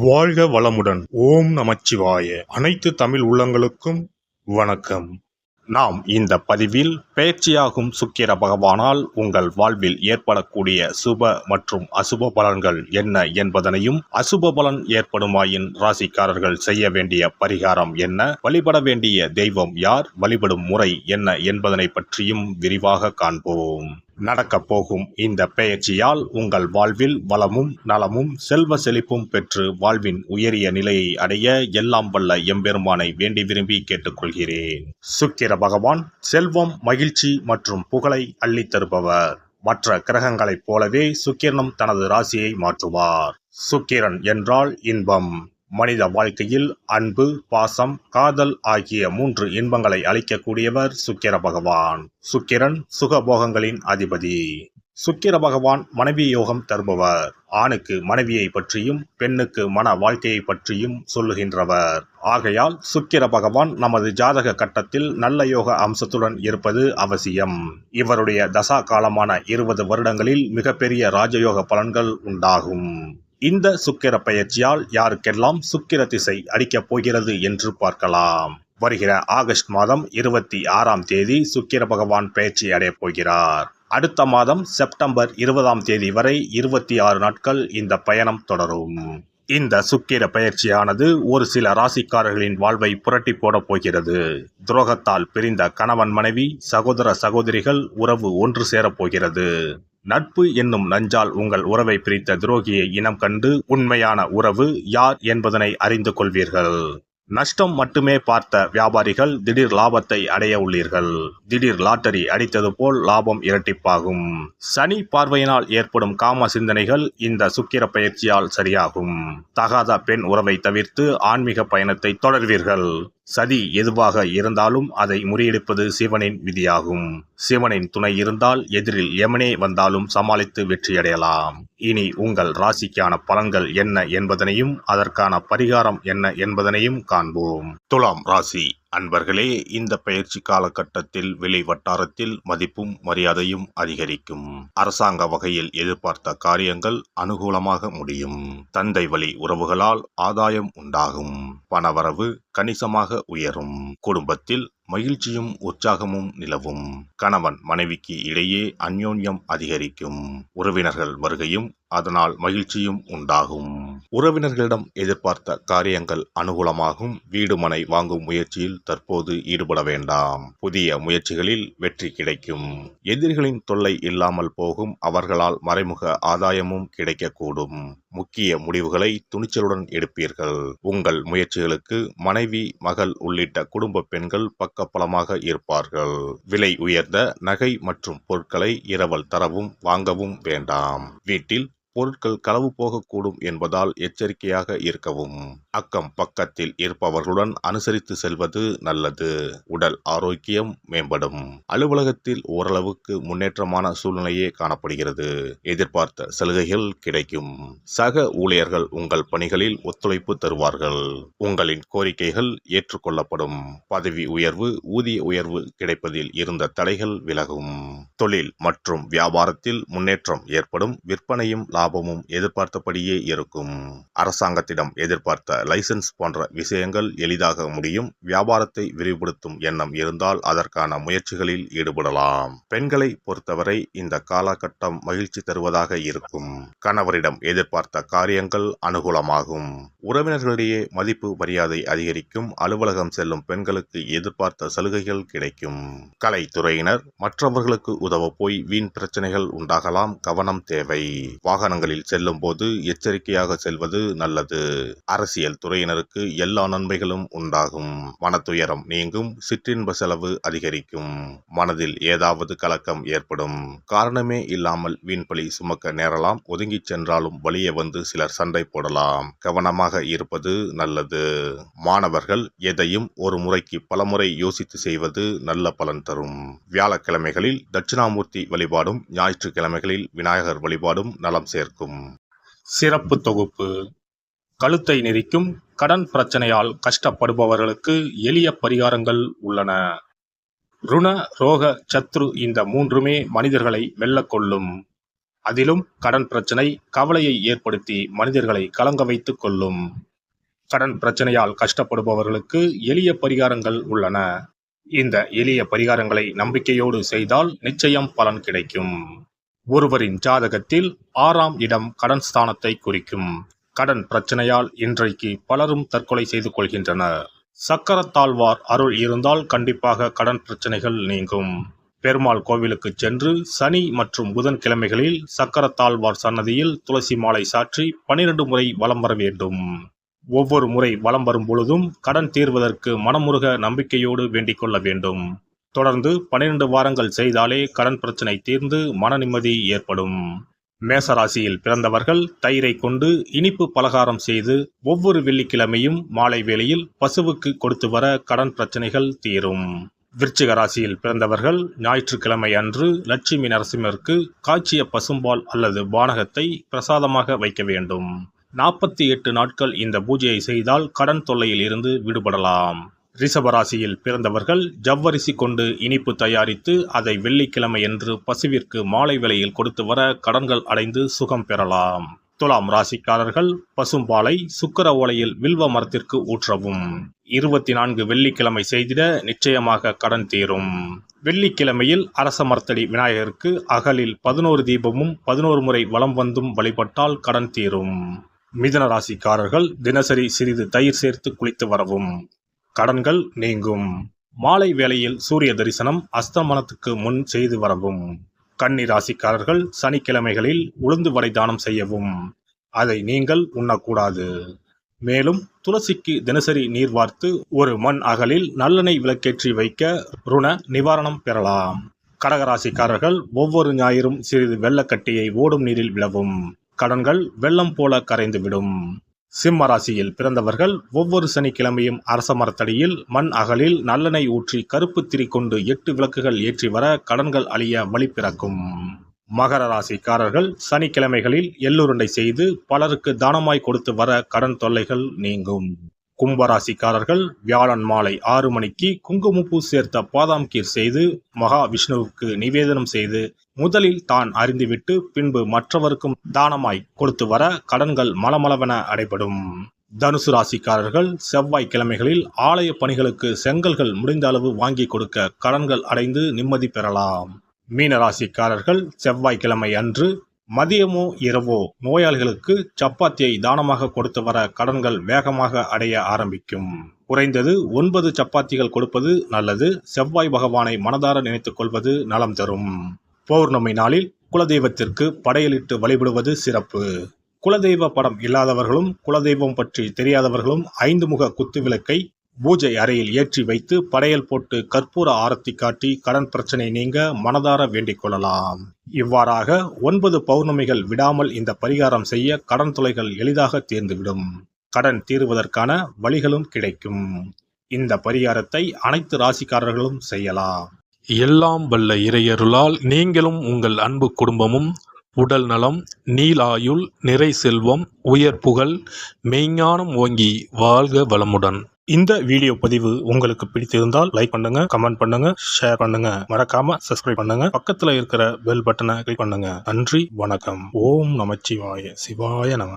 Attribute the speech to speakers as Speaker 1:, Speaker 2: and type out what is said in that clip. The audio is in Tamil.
Speaker 1: வாழ்க வளமுடன். ஓம் நமச்சிவாய. அனைத்து தமிழ் உள்ளங்களுக்கும் வணக்கம். நாம் இந்த பதிவில் பெயர்ச்சியாகும் சுக்கிர பகவானால் உங்கள் வாழ்வில் ஏற்படக்கூடிய சுப மற்றும் அசுப பலன்கள் என்ன என்பதனையும், அசுப பலன் ஏற்படுமாயின் ராசிக்காரர்கள் செய்ய வேண்டிய பரிகாரம் என்ன, வழிபட வேண்டிய தெய்வம் யார், வழிபடும் முறை என்ன என்பதனை பற்றியும் விரிவாக காண்போம். நடக்கப் போகும் இந்த பெயர்ச்சியால் உங்கள் வாழ்வில் வளமும் நலமும் செல்வ செழிப்பும் பெற்று வாழ்வின் உயரிய நிலையை அடைய எல்லாம் வல்ல எம்பெருமானை வேண்டி விரும்பி கேட்டுக்கொள்கிறேன். சுக்கிர பகவான் செல்வம், மகிழ்ச்சி மற்றும் புகழை அள்ளித் தருபவர். மற்ற கிரகங்களைப் போலவே சுக்கிரனும் தனது ராசியை மாற்றுவார். சுக்கிரன் என்றால் இன்பம். மனித வாழ்க்கையில் அன்பு, பாசம், காதல் ஆகிய 3 இன்பங்களை அளிக்கக்கூடியவர் சுக்கிர பகவான். சுக்கிரன் சுகபோகங்களின் அதிபதி. சுக்கிர பகவான் மனைவி யோகம் தருபவர். ஆணுக்கு மனைவியை பற்றியும் பெண்ணுக்கு மன வாழ்க்கையை பற்றியும் சொல்லுகின்றவர். ஆகையால் சுக்கிர பகவான் நமது ஜாதக கட்டத்தில் நல்ல யோக அம்சத்துடன் இருப்பது அவசியம். இவருடைய தசா காலமான 20 வருடங்களில் மிகப்பெரிய ராஜயோக பலன்கள் உண்டாகும். இந்த சுக்கிர பெயர்ச்சியால் யாருக்கெல்லாம் சுக்கிர திசை அடிக்கப் போகிறது என்று பார்க்கலாம். வருகிற ஆகஸ்ட் மாதம் 26ஆம் தேதி சுக்கிர பகவான் பெயர்ச்சி அடையப் போகிறார். அடுத்த மாதம் செப்டம்பர் 20ஆம் தேதி வரை 26 நாட்கள் இந்த பயணம் தொடரும். இந்த சுக்கிர பெயர்ச்சியானது ஒரு சில ராசிக்காரர்களின் வாழ்வை புரட்டி போடப் போகிறது. துரோகத்தால் பிரிந்த கணவன் மனைவி, சகோதர சகோதரிகள் உறவு ஒன்று சேரப் போகிறது. நட்பு என்னும் நஞ்சால் உங்கள் உறவை பிரித்த துரோகியை இனம் கண்டு உண்மையான உறவு யார் என்பதனை அறிந்து கொள்வீர்கள். நஷ்டம் மட்டுமே பார்த்த வியாபாரிகள் திடீர் லாபத்தை அடைய உள்ளீர்கள். திடீர் லாட்டரி அடித்தது போல் லாபம் இரட்டிப்பாகும். சனி பார்வையினால் ஏற்படும் காம சிந்தனைகள் இந்த சுக்கிர பெயர்ச்சியால் சரியாகும். தகாத பெண் உறவை தவிர்த்து ஆன்மீக பயணத்தை தொடர்வீர்கள். சதி எதுவாக இருந்தாலும் அதை முறியடிப்பது சிவனின் விதியாகும். சிவனின் துணை இருந்தால் எதிரில் எமனே வந்தாலும் சமாளித்து வெற்றியடையலாம். இனி உங்கள் ராசிக்கான பலன்கள் என்ன என்பதனையும் அதற்கான பரிகாரம் என்ன என்பதனையும் காண்போம். துலாம் ராசி அன்பர்களே, இந்த பயிற்சி காலகட்டத்தில் வெளி வட்டாரத்தில் மதிப்பும் மரியாதையும் அதிகரிக்கும். அரசாங்க வகையில் எதிர்பார்த்த காரியங்கள் அனுகூலமாக முடியும். தந்தை வழி உறவுகளால் ஆதாயம் உண்டாகும். பணவரவு கணிசமாக உயரும். குடும்பத்தில் மகிழ்ச்சியும் உற்சாகமும் நிலவும். கணவன் மனைவிக்கு இடையே அந்யோன்யம் அதிகரிக்கும். உறவினர்கள் வருகையும் அதனால் மகிழ்ச்சியும் உண்டாகும். உறவினர்களிடம் எதிர்பார்த்த காரியங்கள் அனுகூலமாகும். வீடு மனை வாங்கும் முயற்சியில் தற்போது ஈடுபட வேண்டாம். புதிய முயற்சிகளில் வெற்றி கிடைக்கும். எதிரிகளின் தொல்லை இல்லாமல் போகும். அவர்களால் மறைமுக ஆதாயமும் கிடைக்கக்கூடும். முக்கிய முடிவுகளை துணிச்சலுடன் எடுப்பீர்கள். உங்கள் முயற்சிகளுக்கு மனைவி, மகள் உள்ளிட்ட குடும்ப பெண்கள் பக்கபலமாக இருப்பார்கள். விலை உயர்ந்த நகை மற்றும் பொருட்களை இரவல் தரவும் வாங்கவும் வேண்டாம். வீட்டில் பொருட்கள் களவு போகக்கூடும் என்பதால் எச்சரிக்கையாக இருக்கவும். அக்கம் பக்கத்தில் இருப்பவர்களுடன் அனுசரித்து செல்வது நல்லது. உடல் ஆரோக்கியம் மேம்படும். அலுவலகத்தில் ஓரளவுக்கு முன்னேற்றமான சூழ்நிலையே காணப்படுகிறது. எதிர்பார்த்த சலுகைகள் கிடைக்கும். சக ஊழியர்கள் உங்கள் பணிகளில் ஒத்துழைப்பு தருவார்கள். உங்களின் கோரிக்கைகள் ஏற்றுக்கொள்ளப்படும். பதவி உயர்வு, ஊதிய உயர்வு கிடைப்பதில் இருந்த தடைகள் விலகும். தொழில் மற்றும் வியாபாரத்தில் முன்னேற்றம் ஏற்படும். விற்பனையும் லாபமும் எதிர்பார்த்தபடியே இருக்கும். அரசாங்கத்திடம் எதிர்பார்த்த லைசன்ஸ் போன்ற விஷயங்கள் எளிதாக முடியும். வியாபாரத்தை விரிவுபடுத்தும் எண்ணம் இருந்தால் அதற்கான முயற்சிகளில் ஈடுபடலாம். பெண்களை பொறுத்தவரை இந்த காலகட்டம் மகிழ்ச்சி தருவதாக இருக்கும். கணவரிடம் எதிர்பார்த்த காரியங்கள் அனுகூலமாகும். உறவினர்களிடையே மதிப்பு மரியாதை அதிகரிக்கும். அலுவலகம் செல்லும் பெண்களுக்கு எதிர்பார்த்த சலுகைகள் கிடைக்கும். கலைத்துறையினர் மற்றவர்களுக்கு உதவ போய் வீண் பிரச்சனைகள் உண்டாகலாம். கவனம் தேவை. வாகனங்களில் செல்லும் போது எச்சரிக்கையாக செல்வது நல்லது. அரசியல் துறையினருக்கு எல்லா நன்மைகளும் உண்டாகும். மனத்துயரம் நீங்கும். சிற்றின்ப செலவு அதிகரிக்கும். மனதில் ஏதாவது கலக்கம் ஏற்படும். காரணமே இல்லாமல் வீண்பலி சுமக்க நேரலாம். ஒதுங்கிச் சென்றாலும் வழியே வந்து சிலர் சண்டை போடலாம். கவனமாக இருப்பது நல்லது. மாணவர்கள் எதையும் ஒரு முறைக்கு பலமுறை யோசித்து செய்வது நல்ல பலன் தரும். வியாழக்கிழமைகளில் தட்சிணாமூர்த்தி வழிபாடும் ஞாயிற்றுக்கிழமைகளில் விநாயகர் வழிபாடும் நலம் சேர்க்கும். சிறப்பு தொகுப்பு. கழுத்தை நெரிக்கும் கடன் பிரச்சனையால் கஷ்டப்படுபவர்களுக்கு எளிய பரிகாரங்கள் உள்ளன. ருண, ரோக, சத்ரு இந்த 3மே மனிதர்களை வெல்லக்கொள்ளும். அதிலும் கடன் பிரச்சனை கவலையை ஏற்படுத்தி மனிதர்களை கலங்க வைத்துக் கொள்ளும். கடன் பிரச்சனையால் கஷ்டப்படுபவர்களுக்கு எளிய பரிகாரங்கள் உள்ளன. இந்த எளிய பரிகாரங்களை நம்பிக்கையோடு செய்தால் நிச்சயம் பலன் கிடைக்கும். ஒருவரின் ஜாதகத்தில் 6ஆம் இடம் கடன் ஸ்தானத்தை குறிக்கும். கடன் பிரச்சனையால் இன்றைக்கு பலரும் தற்கொலை செய்து கொள்கின்றனர். சக்கரத்தாழ்வார் அருள் இருந்தால் கண்டிப்பாக கடன் பிரச்சனைகள் நீங்கும். பெருமாள் கோவிலுக்கு சென்று சனி மற்றும் புதன் கிழமைகளில் சக்கரத்தாழ்வார் சன்னதியில் துளசி மாலை சாற்றி 12 முறை வலம் வர வேண்டும். ஒவ்வொரு முறை வலம் வரும் பொழுதும் கடன் தீர்வதற்கு மனமுருக நம்பிக்கையோடு வேண்டிக் கொள்ள வேண்டும். தொடர்ந்து 12 வாரங்கள் செய்தாலே கடன் பிரச்சனை தீர்ந்து மன நிம்மதி ஏற்படும். மேசராசியில் பிறந்தவர்கள் தயிரை கொண்டு இனிப்பு பலகாரம் செய்து ஒவ்வொரு வெள்ளிக்கிழமையும் மாலை வேளையில் பசுவுக்கு கொடுத்து வர கடன் பிரச்சனைகள் தீரும். விருச்சிக ராசியில் பிறந்தவர்கள் ஞாயிற்றுக்கிழமை அன்று லட்சுமி நரசிம்மருக்கு காய்ச்சிய பசும்பால் அல்லது பானகத்தை பிரசாதமாக வைக்க வேண்டும். 48 நாட்கள் இந்த பூஜையை செய்தால் கடன் தொல்லையில் இருந்து விடுபடலாம். ரிஷபராசியில் பிறந்தவர்கள் ஜவ்வரிசி கொண்டு இனிப்பு தயாரித்து அதை வெள்ளிக்கிழமை என்று பசுவிற்கு மாலை வேளையில் கொடுத்து வர கடன்கள் அடைந்து சுகம் பெறலாம். துலாம் ராசிக்காரர்கள் பசும்பாலை சுக்கிர ஓலையில் வில்வ மரத்திற்கு ஊற்றவும். 24 வெள்ளிக்கிழமை செய்திட நிச்சயமாக கடன் தீரும். வெள்ளிக்கிழமையில் அரச மரத்தடி விநாயகருக்கு அகலில் 11 தீபமும் 11 முறை வலம் வந்தும் வழிபட்டால் கடன் தீரும். மிதுன ராசிக்காரர்கள் தினசரி சிறிது தயிர் சேர்த்து குளித்து வரவும். கடன்கள் நீங்கும். மாலை வேளையில் சூரிய தரிசனம் அஸ்தமனத்துக்கு முன் செய்து வரவும். கன்னி ராசிக்காரர்கள் சனிக்கிழமைகளில் உளுந்து வடை தானம் செய்யவும். அதை நீங்கள் உண்ணக்கூடாது. மேலும் துளசிக்கு தினசரி நீர் வார்த்து ஒரு மண் அகலில் நல்லெண்ணெய் விளக்கேற்றி வைக்க ருண நிவாரணம் பெறலாம். கடகராசிக்காரர்கள் ஒவ்வொரு ஞாயிறும் சிறிது வெள்ளக்கட்டியை ஓடும் நீரில் விழவும். கடன்கள் வெள்ளம் போல கரைந்துவிடும். சிம்ம ராசியில் பிறந்தவர்கள் ஒவ்வொரு சனிக்கிழமையும் அரச மரத்தடியில் மண் அகலில் நல்லெண்ணெய் ஊற்றி கருப்பு திரி கொண்டு 8 விளக்குகள் ஏற்றி வர கடன்கள் அழிய வழி பிறக்கும். மகர ராசிக்காரர்கள் சனிக்கிழமைகளில் எள்ளுருண்டை செய்து பலருக்கு தானமாய் கொடுத்து வர கடன் தொல்லைகள் நீங்கும். கும்பராசிக்காரர்கள் வியாழன் மாலை 6 மணிக்கு குங்குமப்பூ சேர்த்த பாதாம் கீர் செய்து மகா விஷ்ணுவுக்கு நிவேதனம் செய்து முதலில் தான் அறிந்துவிட்டு பின்பு மற்றவருக்கும் தானமாய் கொடுத்து வர கடன்கள் மலமளவென அடைபடும். தனுசு ராசிக்காரர்கள் செவ்வாய்க்கிழமைகளில் ஆலய பணிகளுக்கு செங்கல்கள் முடிந்த அளவு வாங்கி கொடுக்க கடன்கள் அடைந்து நிம்மதி பெறலாம். மீன ராசிக்காரர்கள் செவ்வாய்க்கிழமை அன்று மதியமோ இரவோ நோயாளிகளுக்கு சப்பாத்தியை தானமாக கொடுத்து வர கடன்கள் வேகமாக அடைய ஆரம்பிக்கும். குறைந்தது 9 சப்பாத்திகள் கொடுப்பது நல்லது. செவ்வாய் பகவானை மனதார நினைத்துக் கொள்வது நலம் தரும். பௌர்ணமி நாளில் குலதெய்வத்திற்கு படையலிட்டு வழிபடுவது சிறப்பு. குலதெய்வ படம் இல்லாதவர்களும் குலதெய்வம் பற்றி தெரியாதவர்களும் 5 முக குத்து விளக்கை பூஜை அறையில் ஏற்றி வைத்து படையல் போட்டு கற்பூர ஆரத்தி காட்டி கடன் பிரச்சனை நீங்க மனதார வேண்டிக் கொள்ளலாம். இவ்வாறாக 9 பௌர்ணமிகள் விடாமல் இந்த பரிகாரம் செய்ய கடன் தொல்லைகள் எளிதாக தீர்ந்துவிடும். கடன் தீர்வதற்கான வழிகளும் கிடைக்கும். இந்த பரிகாரத்தை அனைத்து ராசிக்காரர்களும் செய்யலாம்.
Speaker 2: எல்லாம் வல்ல இறையருளால் நீங்களும் உங்கள் அன்பு குடும்பமும் உடல் நலம், நீலாயுள், நிறை செல்வம், உயர் புகழ், மெய்ஞானம் ஓங்கி வாழ்க வளமுடன்.
Speaker 1: இந்த வீடியோ பதிவு உங்களுக்கு பிடித்திருந்தால் லைக் பண்ணுங்க, கமெண்ட் பண்ணுங்க, ஷேர் பண்ணுங்க. மறக்காம சப்ஸ்கிரைப் பண்ணுங்க. பக்கத்துல இருக்கிற பெல் பட்டனை கிளிக் பண்ணுங்க. நன்றி, வணக்கம். ஓம் நமச்சிவாய. சிவாய நம.